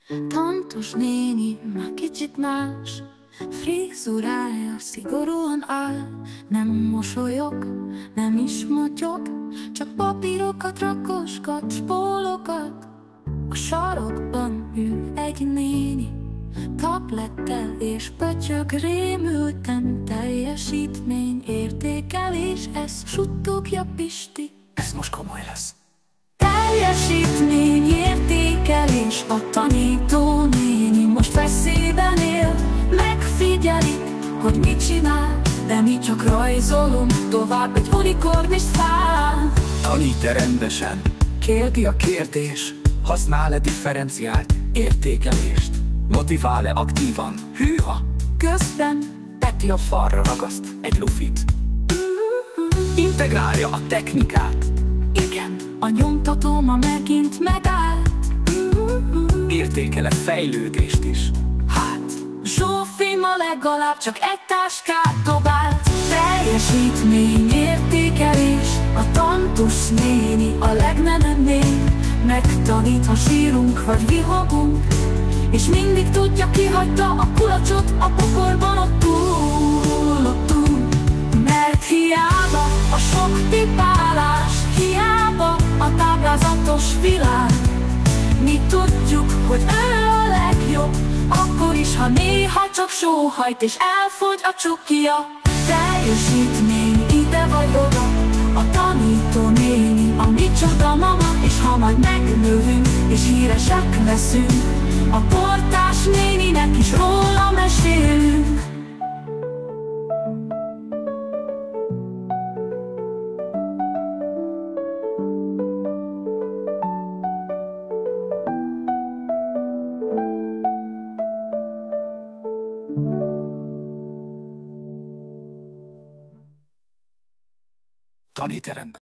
Tantos néni már kicsit más, frizurája szigorúan áll. Nem mosolyog, nem is motyog, csak papírokat rakosgat, spólokat. A sarokban ül egy néni, tablettel és pötyög rémülten. Teljesítmény, értékelés, ez suttogja Pisti. Ez most komoly lesz. Teljesítmény, értékelés, a tanító néni most veszélyben él. Megfigyelik, hogy mit csinál, de mi csak rajzolunk tovább egy unikornis szál. Tanít-e rendesen? Kérdi a kérdés. Használ-e differenciált értékelést? Motivál-e aktívan? Hűha! Közben Peti a falra ragaszt egy lufit. Integrálja a technikát. igen, a nyomtató ma megint megállt. Értékel-e fejlődést is? Hát, Zsófi ma legalább csak egy táskát dobált. Teljesítmény, értékelés, a tantusz néni a legmenőbb. Megtanít, ha sírunk vagy vihogunk, és mindig tudja, ki hagyta a kulacsot a pokolban ott túl. Mert hiába a sok pipálás, hiába a táblázatos világ, mi tudjuk, hogy ő a legjobb, akkor is, ha néha csak sóhajt és elfogy a csukja. Teljesítmény ide vagy oda, a tanító néni a micsoda mama. És ha majd megnövünk és híresek leszünk, a portás néninek is róla mesélünk. Tanít-e rendben?